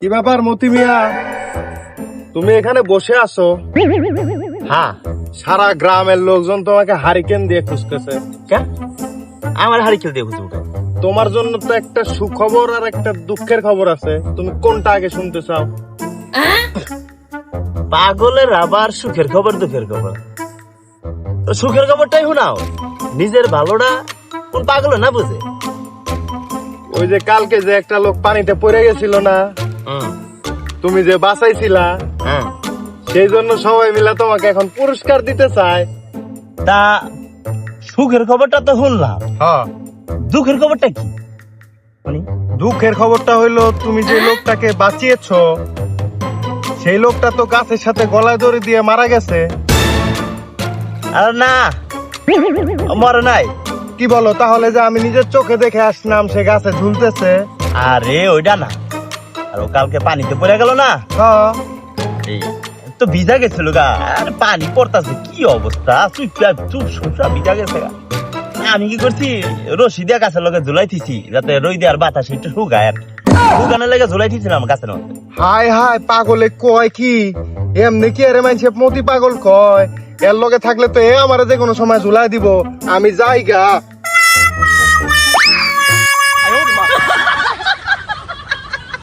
কি ব্যাপার মতি মিয়া, তুমি এখানে বসে আছো? হ্যাঁ, সারা গ্রামের লোকজন তোমাকে হারিকেন দিয়ে খুঁজতেছে। কেন আমার হারিকেল দিয়ে খুঁজবো কেন? তোমার জন্য তো একটা সুখবর আর একটা দুঃখের খবর আছে, তুমি কোনটা আগে শুনতে চাও? পাগলের আবার সুখের খবর দুঃখের খবর? তো সুখের খবরটাই শোনাও, নিজের ভালোটা কোন পাগল না বুঝে। ওই যে কালকে যে একটা লোক পানিতে পড়ে গেছিল না, তুমি যে বাঁচাইছিলা, হ্যাঁ, সেই জন্য সবাই মিলে তোমাকে এখন পুরস্কার দিতে চায়। তা সুখের খবরটা তো শুনলাম, হ্যাঁ, দুঃখের খবরটা কি? মানে দুঃখের খবরটা হইলো তুমি যে লোকটাকে বাঁচিয়েছো, সেই লোকটা তো গাছের সাথে গলায় দড়ি দিয়ে মারা গেছে। আর না, মরে নাই। কি বলো তাহলে? যে আমি নিজের চোখে দেখে আসলাম সে গাছে ঝুলতেছে। আরে ওইটা না, আর ও কালকে পানিতে পড়ে গেল না, হ্যাঁ, এই তো ভিজা গেছিল গা, আর পানি পড়তাছে, কি অবস্থা, চুপ সুসা ভিজা গেছে গা। আমি কি করছি, রশি দিয়া গাছের লগে ঝুলাই থিছি, যাতে রই দেওয়ার বাতাস একটু শুকায়, আর শুকানোর লেগে ঝুলাই থিছিলাম গাছের মধ্যে। হায় হায়, পাগলে কয় কি? এমনি কি আরে মানছে মতি পাগল কয়? এর লগে থাকলে তো এ আমারে যে কোনো সময় ঝুলাই দিব। আমি যাই গা।